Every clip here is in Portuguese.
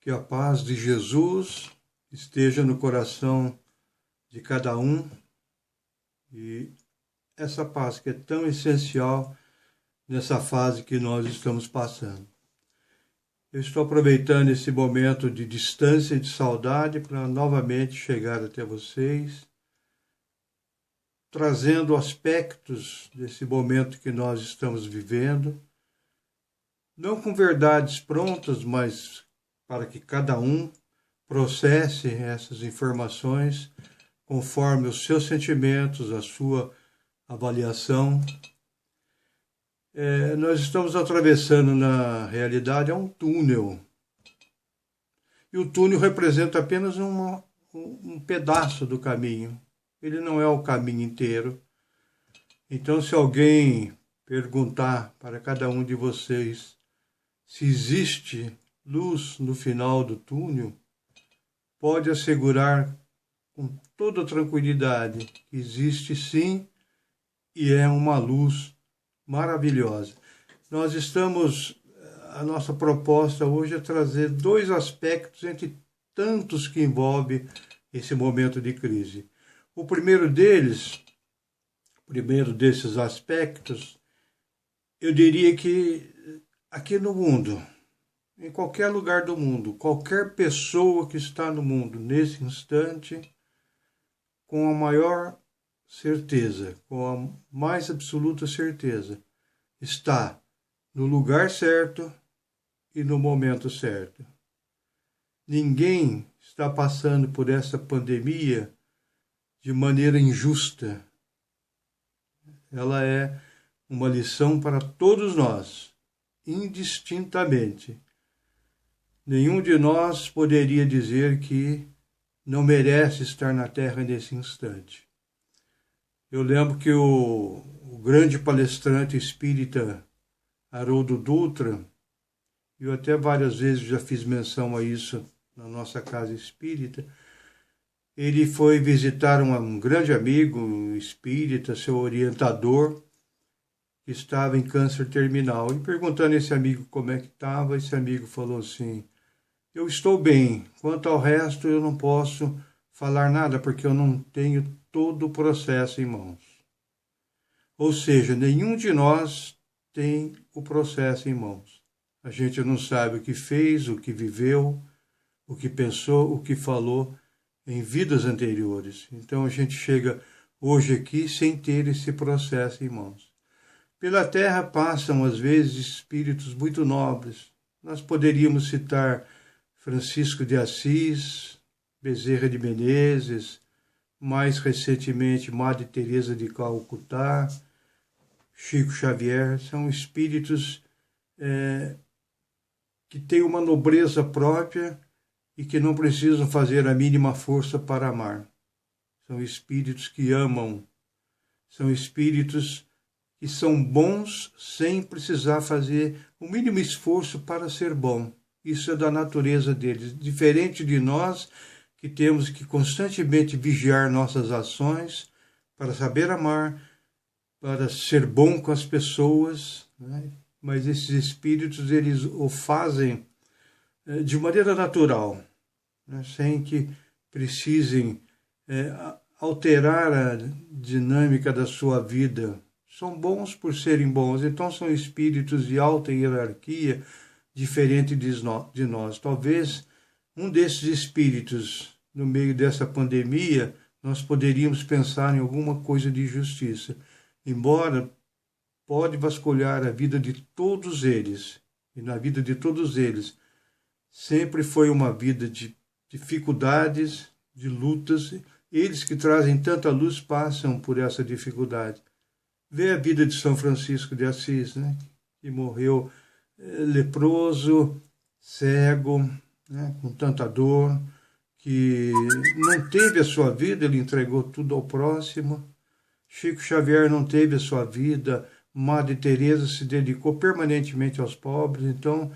Que a paz de Jesus esteja no coração de cada um e essa paz que é tão essencial nessa fase que nós estamos passando. Eu estou aproveitando esse momento de distância e de saudade para novamente chegar até vocês, trazendo aspectos desse momento que nós estamos vivendo, não com verdades prontas, mas para que cada um processe essas informações conforme os seus sentimentos, a sua avaliação. Nós estamos atravessando, na realidade, um túnel. E o túnel representa apenas um pedaço do caminho. Ele não é o caminho inteiro. Então, se alguém perguntar para cada um de vocês se existe luz no final do túnel, pode assegurar com toda tranquilidade que existe sim, e é uma luz maravilhosa. A nossa proposta hoje é trazer dois aspectos entre tantos que envolvem esse momento de crise. O primeiro desses aspectos, eu diria que aqui no mundo, em qualquer lugar do mundo, qualquer pessoa que está no mundo nesse instante, com a maior certeza, com a mais absoluta certeza, está no lugar certo e no momento certo. Ninguém está passando por essa pandemia de maneira injusta. Ela é uma lição para todos nós, indistintamente. Nenhum de nós poderia dizer que não merece estar na Terra nesse instante. Eu lembro que o grande palestrante espírita Haroldo Dutra, eu até várias vezes já fiz menção a isso na nossa casa espírita, ele foi visitar um grande amigo espírita, seu orientador, que estava em câncer terminal. E perguntando a esse amigo como é que estava, esse amigo falou assim: eu estou bem, quanto ao resto eu não posso falar nada, porque eu não tenho todo o processo em mãos. Ou seja, nenhum de nós tem o processo em mãos. A gente não sabe o que fez, o que viveu, o que pensou, o que falou em vidas anteriores. Então a gente chega hoje aqui sem ter esse processo em mãos. Pela Terra passam, às vezes, espíritos muito nobres. Nós poderíamos citar Francisco de Assis, Bezerra de Menezes, mais recentemente Madre Teresa de Calcutá, Chico Xavier. São espíritos que têm uma nobreza própria e que não precisam fazer a mínima força para amar. São espíritos que amam, são espíritos que são bons sem precisar fazer o mínimo esforço para ser bom. Isso é da natureza deles, diferente de nós, que temos que constantemente vigiar nossas ações para saber amar, para ser bom com as pessoas, né? Mas esses espíritos, eles o fazem de maneira natural, né? Sem que precisem alterar a dinâmica da sua vida. São bons por serem bons, então são espíritos de alta hierarquia, diferente de nós. Talvez um desses espíritos, no meio dessa pandemia, nós poderíamos pensar em alguma coisa de justiça. Embora pode vasculhar a vida de todos eles, e na vida de todos eles sempre foi uma vida de dificuldades, de lutas. Eles que trazem tanta luz passam por essa dificuldade. Vê a vida de São Francisco de Assis, né? Que morreu leproso, cego, né? Com tanta dor, que não teve a sua vida, ele entregou tudo ao próximo. Chico Xavier não teve a sua vida, Madre Teresa se dedicou permanentemente aos pobres. Então,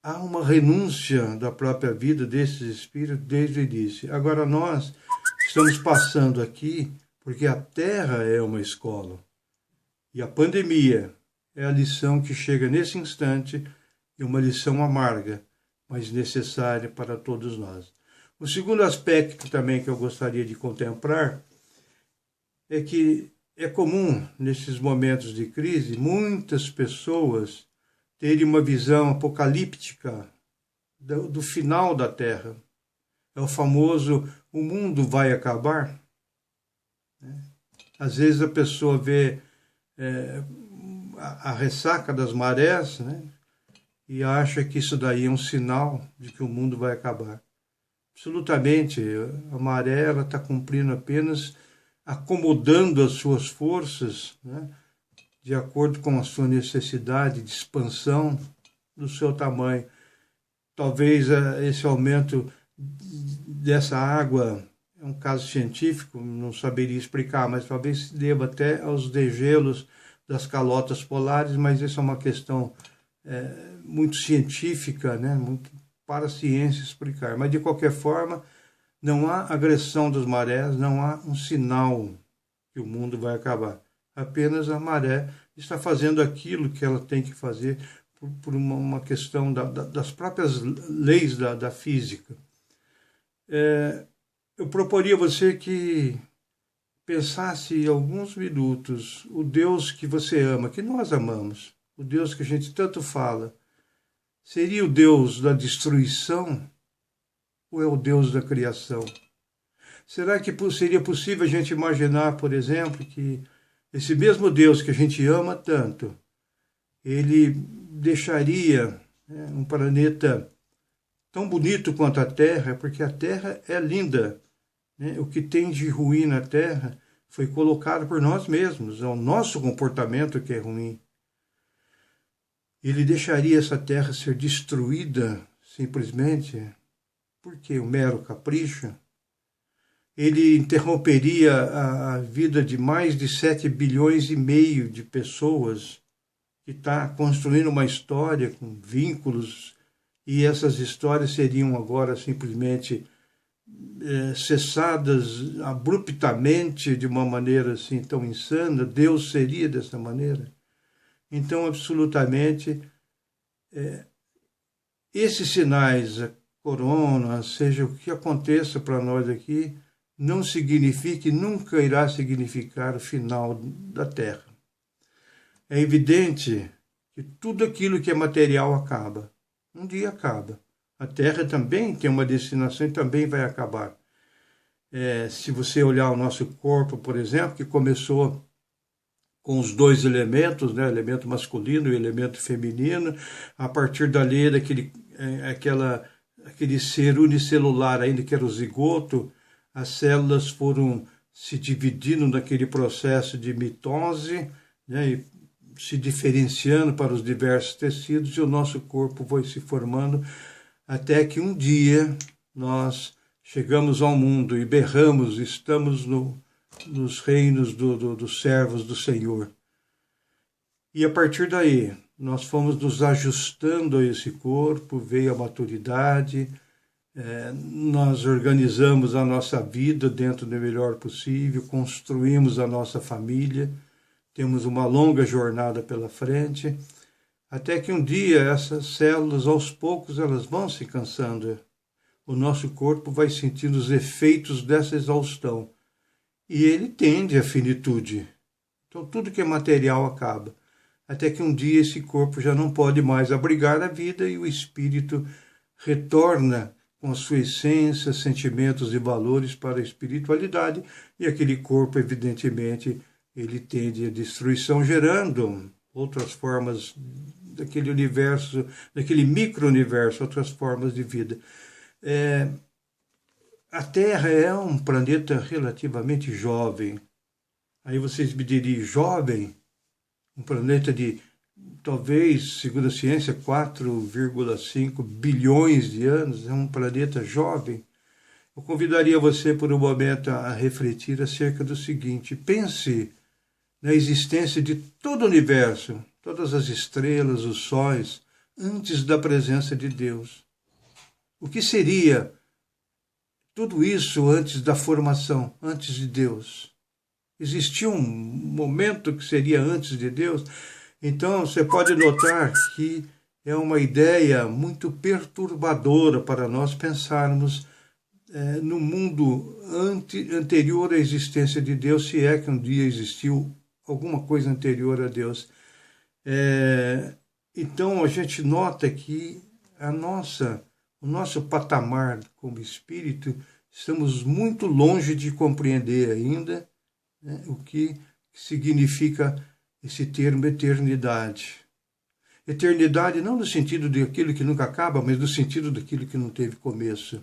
há uma renúncia da própria vida desses espíritos desde o início. Agora, nós estamos passando aqui porque a Terra é uma escola. E a pandemia é a lição que chega nesse instante, e uma lição amarga, mas necessária para todos nós. O segundo aspecto também que eu gostaria de contemplar é que é comum, nesses momentos de crise, muitas pessoas terem uma visão apocalíptica do final da Terra. É o famoso, o mundo vai acabar. Às vezes a pessoa vê a ressaca das marés, né? E acha que isso daí é um sinal de que o mundo vai acabar. Absolutamente, a maré está cumprindo apenas, acomodando as suas forças, né, de acordo com a sua necessidade de expansão do seu tamanho. Talvez esse aumento dessa água, é um caso científico, não saberia explicar, mas talvez se deva até aos degelos das calotas polares, mas isso é uma questão muito científica, né, muito para a ciência explicar. Mas, de qualquer forma, não há agressão das marés, não há um sinal que o mundo vai acabar. Apenas a maré está fazendo aquilo que ela tem que fazer por uma questão das próprias leis da física. Eu proporia a você que pensasse alguns minutos o Deus que você ama, que nós amamos, o Deus que a gente tanto fala, seria o Deus da destruição ou é o Deus da criação? Será que seria possível a gente imaginar, por exemplo, que esse mesmo Deus que a gente ama tanto, ele deixaria um planeta tão bonito quanto a Terra, porque a Terra é linda, né? O que tem de ruim na Terra foi colocado por nós mesmos, é o nosso comportamento que é ruim. Ele deixaria essa terra ser destruída simplesmente porque o mero capricho? Ele interromperia a vida de mais de 7,5 bilhões de pessoas que está construindo uma história com vínculos, e essas histórias seriam agora simplesmente cessadas abruptamente de uma maneira assim tão insana? Deus seria dessa maneira? Então, absolutamente, esses sinais, a corona, seja o que aconteça para nós aqui, não significa e nunca irá significar o final da Terra. É evidente que tudo aquilo que é material acaba. Um dia acaba. A Terra também tem uma destinação e também vai acabar. Se você olhar o nosso corpo, por exemplo, que começou com os dois elementos, né, o elemento masculino e o elemento feminino, a partir dali, aquele ser unicelular ainda que era o zigoto, as células foram se dividindo naquele processo de mitose, né, e se diferenciando para os diversos tecidos, e o nosso corpo foi se formando até que um dia nós chegamos ao mundo e berramos, estamos nos reinos dos servos do Senhor. E a partir daí, nós fomos nos ajustando a esse corpo, veio a maturidade, nós organizamos a nossa vida dentro do melhor possível, construímos a nossa família, temos uma longa jornada pela frente, até que um dia essas células, aos poucos, elas vão se cansando. O nosso corpo vai sentindo os efeitos dessa exaustão. E ele tende à finitude. Então, tudo que é material acaba. Até que um dia esse corpo já não pode mais abrigar a vida e o espírito retorna com a sua essência, sentimentos e valores para a espiritualidade. E aquele corpo, evidentemente, ele tende à destruição, gerando outras formas daquele universo, daquele micro-universo, outras formas de vida. A Terra é um planeta relativamente jovem. Aí vocês me diriam, jovem? Um planeta de, talvez, segundo a ciência, 4,5 bilhões de anos. É um planeta jovem. Eu convidaria você por um momento a refletir acerca do seguinte. Pense na existência de todo o universo, todas as estrelas, os sóis, antes da presença de Deus. O que seria tudo isso antes da formação, antes de Deus? Existia um momento que seria antes de Deus? Então, você pode notar que é uma ideia muito perturbadora para nós pensarmos no mundo anterior à existência de Deus, se é que um dia existiu alguma coisa anterior a Deus. Então a gente nota que o nosso patamar como espírito, estamos muito longe de compreender ainda, né, o que significa esse termo eternidade. Eternidade não no sentido daquilo que nunca acaba, mas no sentido daquilo que não teve começo.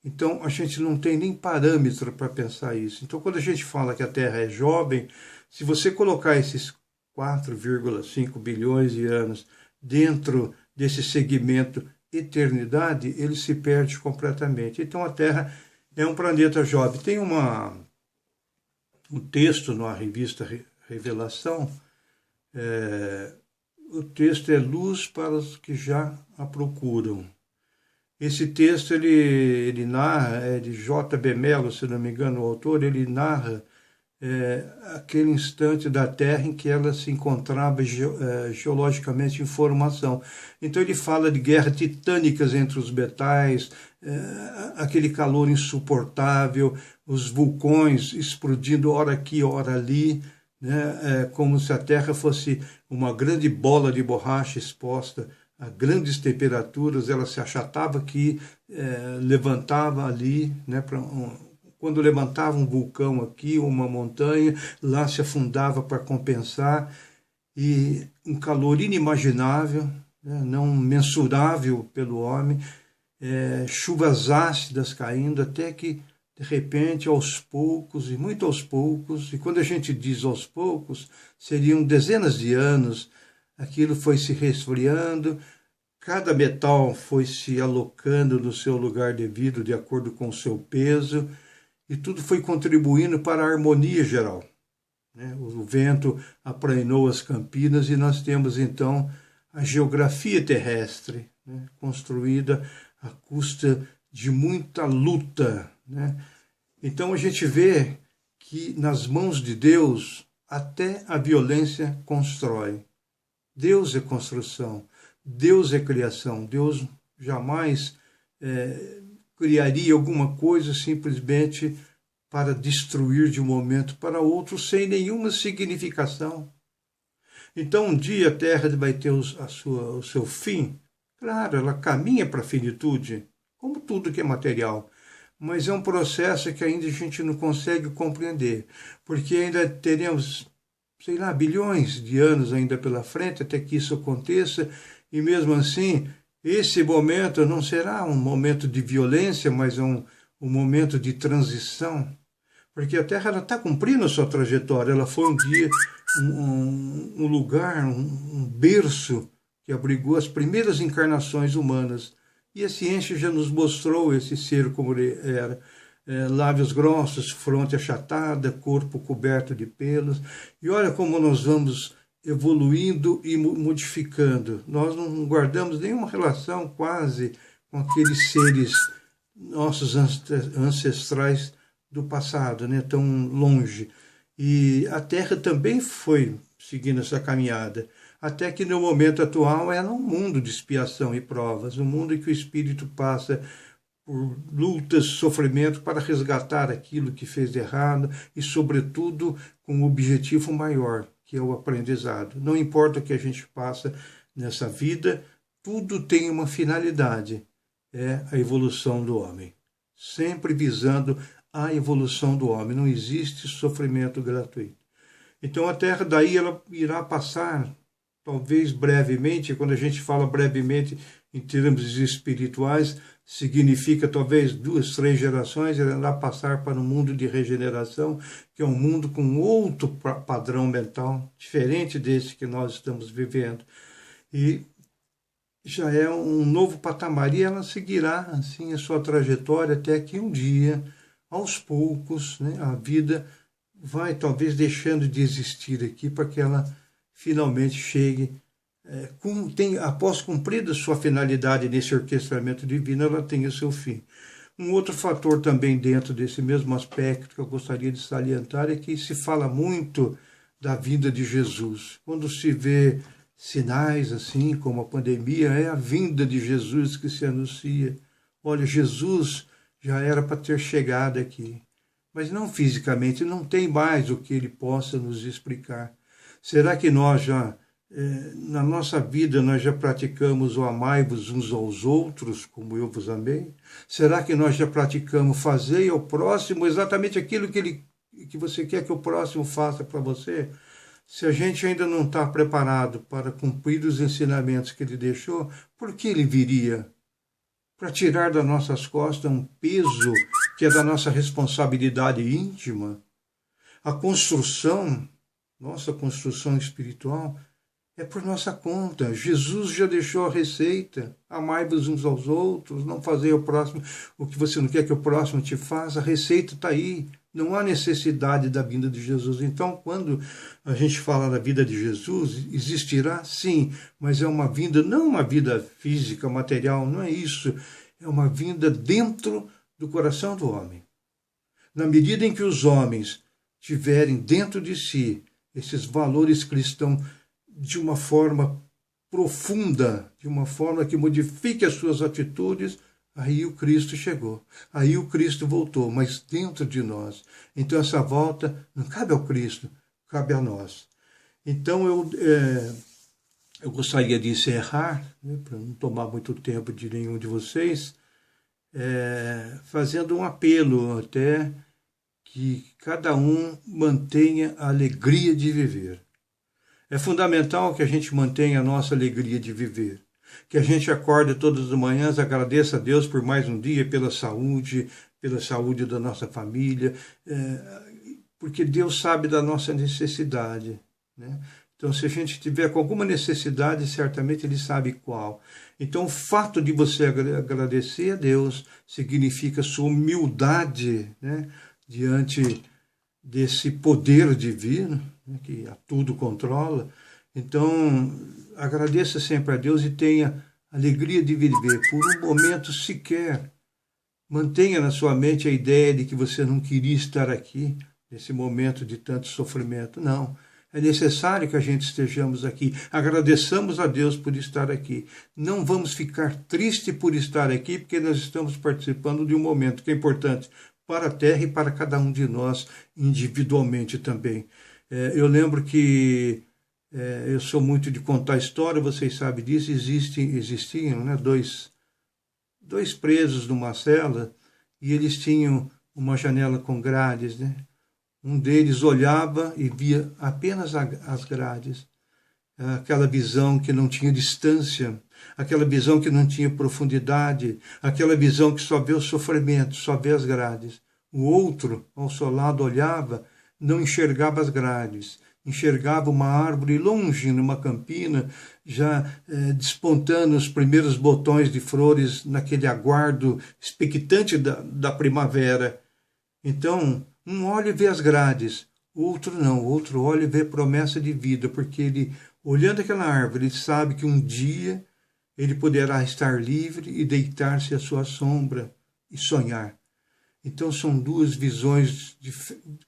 Então a gente não tem nem parâmetro para pensar isso. Então quando a gente fala que a Terra é jovem, se você colocar esses 4,5 bilhões de anos dentro desse segmento eternidade, ele se perde completamente. Então a Terra é um planeta jovem. Tem um texto na revista Revelação, o texto é Luz para os que já a procuram. Esse texto ele narra, é de J.B. Mello, se não me engano, o autor, ele narra aquele instante da Terra em que ela se encontrava geologicamente em formação. Então ele fala de guerras titânicas entre os metais, aquele calor insuportável, os vulcões explodindo ora aqui, ora ali, né? Como se a Terra fosse uma grande bola de borracha exposta a grandes temperaturas. Ela se achatava aqui, levantava ali, né, quando levantava um vulcão aqui, uma montanha, lá se afundava para compensar, e um calor inimaginável, né, não mensurável pelo homem, chuvas ácidas caindo, até que, de repente, aos poucos, e muito aos poucos, e quando a gente diz aos poucos, seriam dezenas de anos, aquilo foi se resfriando, cada metal foi se alocando no seu lugar devido, de acordo com o seu peso, e tudo foi contribuindo para a harmonia geral, né? O vento aplainou as campinas e nós temos, então, a geografia terrestre, né, construída à custa de muita luta, né? Então a gente vê que nas mãos de Deus até a violência constrói. Deus é construção, Deus é criação. Deus jamais criaria alguma coisa simplesmente para destruir de um momento para outro sem nenhuma significação. Então um dia a Terra vai ter o seu fim. Claro, ela caminha para a finitude, como tudo que é material, mas é um processo que ainda a gente não consegue compreender, porque ainda teremos, sei lá, bilhões de anos ainda pela frente até que isso aconteça, e mesmo assim, esse momento não será um momento de violência, mas um momento de transição, porque a Terra está cumprindo a sua trajetória. Ela foi um dia um lugar, um berço que abrigou as primeiras encarnações humanas, e a ciência já nos mostrou esse ser como ele era. Lábios grossos, fronte achatada, corpo coberto de pelos. E olha como nós vamos evoluindo e modificando. Nós não guardamos nenhuma relação quase com aqueles seres nossos ancestrais do passado, né, tão longe. E a Terra também foi seguindo essa caminhada, até que no momento atual ela é um mundo de expiação e provas, um mundo em que o espírito passa por lutas, sofrimento para resgatar aquilo que fez de errado e, sobretudo, com um objetivo maior, que é o aprendizado. Não importa o que a gente passa nessa vida, tudo tem uma finalidade, é a evolução do homem. Sempre visando a evolução do homem, não existe sofrimento gratuito. Então a Terra daí ela irá passar, talvez brevemente, quando a gente fala brevemente em termos espirituais, significa talvez 2, 3 gerações, ela irá passar para um mundo de regeneração, que é um mundo com outro padrão mental, diferente desse que nós estamos vivendo. E já é um novo patamar, e ela seguirá assim a sua trajetória até que um dia, aos poucos, né, a vida vai talvez deixando de existir aqui para que ela finalmente chegue, após cumprida sua finalidade nesse orquestramento divino, ela tenha seu fim. Um outro fator também dentro desse mesmo aspecto que eu gostaria de salientar é que se fala muito da vinda de Jesus. Quando se vê sinais assim como a pandemia, é a vinda de Jesus que se anuncia. Olha, Jesus já era para ter chegado aqui, mas não fisicamente, não tem mais o que ele possa nos explicar. Será que nós já, na nossa vida, nós já praticamos o amai-vos uns aos outros, como eu vos amei? Será que nós já praticamos fazer ao próximo exatamente aquilo que você quer que o próximo faça para você? Se a gente ainda não está preparado para cumprir os ensinamentos que ele deixou, por que ele viria? Para tirar das nossas costas um peso que é da nossa responsabilidade íntima? A construção, nossa construção espiritual, é por nossa conta. Jesus já deixou a receita. Amai-vos uns aos outros, não fazer o próximo o que você não quer que o próximo te faça. A receita está aí. Não há necessidade da vinda de Jesus. Então, quando a gente fala da vida de Jesus, existirá sim, mas é uma vinda, não uma vida física, material, não é isso. É uma vinda dentro do coração do homem. Na medida em que os homens tiverem dentro de si esses valores cristãos de uma forma profunda, de uma forma que modifique as suas atitudes, aí o Cristo chegou, aí o Cristo voltou, mas dentro de nós. Então essa volta não cabe ao Cristo, cabe a nós. Então eu gostaria de encerrar, né, para não tomar muito tempo de nenhum de vocês, fazendo um apelo até que cada um mantenha a alegria de viver. É fundamental que a gente mantenha a nossa alegria de viver, que a gente acorde todas as manhãs, agradeça a Deus por mais um dia, pela saúde da nossa família, porque Deus sabe da nossa necessidade, né? Então, se a gente tiver com alguma necessidade, certamente Ele sabe qual. Então, o fato de você agradecer a Deus significa sua humildade, né, diante desse poder divino, né, que a tudo controla. Então, agradeça sempre a Deus e tenha alegria de viver. Por um momento sequer, mantenha na sua mente a ideia de que você não queria estar aqui, nesse momento de tanto sofrimento. Não. É necessário que a gente estejamos aqui. Agradeçamos a Deus por estar aqui. Não vamos ficar tristes por estar aqui, porque nós estamos participando de um momento que é importante para a Terra e para cada um de nós individualmente também. Eu lembro que eu sou muito de contar história, vocês sabem disso, existiam, né, dois presos numa cela e eles tinham uma janela com grades, né? Um deles olhava e via apenas as grades, aquela visão que não tinha distância, aquela visão que não tinha profundidade, aquela visão que só vê o sofrimento, só vê as grades. O outro, ao seu lado, olhava, não enxergava as grades, enxergava uma árvore longe numa campina, já despontando os primeiros botões de flores naquele aguardo expectante da primavera. Então, um olha e vê as grades, o outro não, o outro olha e vê promessa de vida, porque ele, olhando aquela árvore, ele sabe que um dia ele poderá estar livre e deitar-se à sua sombra e sonhar. Então são duas visões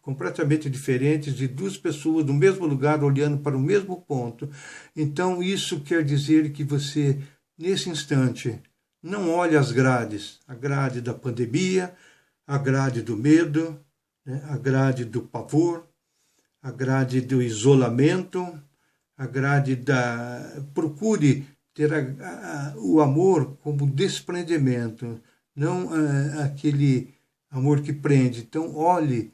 completamente diferentes de duas pessoas no mesmo lugar, olhando para o mesmo ponto. Então isso quer dizer que você, nesse instante, não olha as grades, a grade da pandemia, a grade do medo, né, a grade do pavor, a grade do isolamento, a grade da... Procure ter o amor como desprendimento, não aquele amor que prende. Então, olhe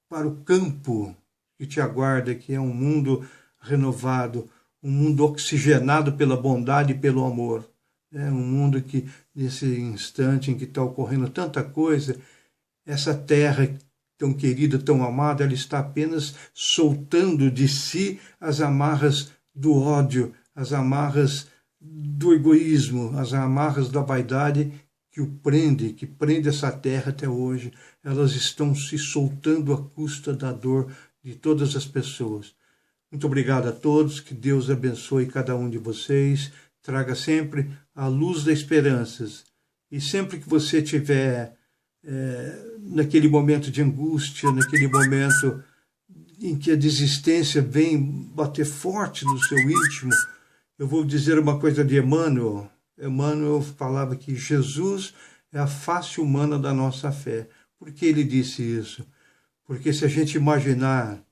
para o campo que te aguarda, que é um mundo renovado, um mundo oxigenado pela bondade e pelo amor. É um mundo que, nesse instante em que está ocorrendo tanta coisa, essa terra tão querida, tão amada, ela está apenas soltando de si as amarras do ódio, as amarras do egoísmo, as amarras da vaidade que prende essa terra até hoje. Elas estão se soltando à custa da dor de todas as pessoas. Muito obrigado a todos, que Deus abençoe cada um de vocês, traga sempre a luz da esperança. E sempre que você tiver naquele momento de angústia, naquele momento em que a desistência vem bater forte no seu íntimo, eu vou dizer uma coisa de Emmanuel. Emmanuel falava que Jesus é a face humana da nossa fé. Por que ele disse isso? Porque se a gente imaginar,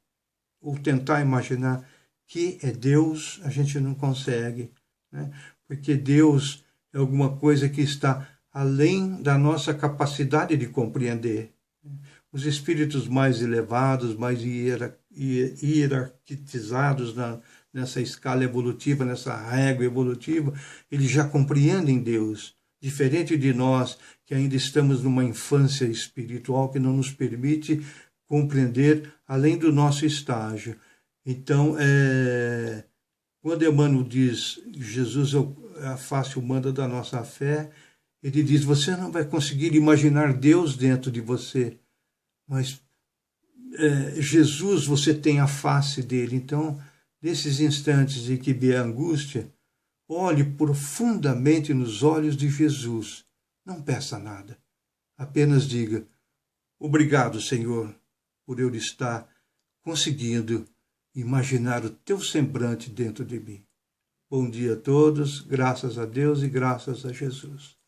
ou tentar imaginar, que é Deus, a gente não consegue, né? Porque Deus é alguma coisa que está além da nossa capacidade de compreender. Os espíritos mais elevados, mais hierarquizados nessa escala evolutiva, nessa régua evolutiva, eles já compreendem Deus, diferente de nós, que ainda estamos numa infância espiritual que não nos permite compreender além do nosso estágio. Então, quando Emmanuel diz que Jesus é a face humana da nossa fé, ele diz, você não vai conseguir imaginar Deus dentro de você, mas Jesus, você tem a face dele. Então, nesses instantes em que vê a angústia, olhe profundamente nos olhos de Jesus. Não peça nada. Apenas diga, obrigado, Senhor, por eu estar conseguindo imaginar o teu semblante dentro de mim. Bom dia a todos, graças a Deus e graças a Jesus.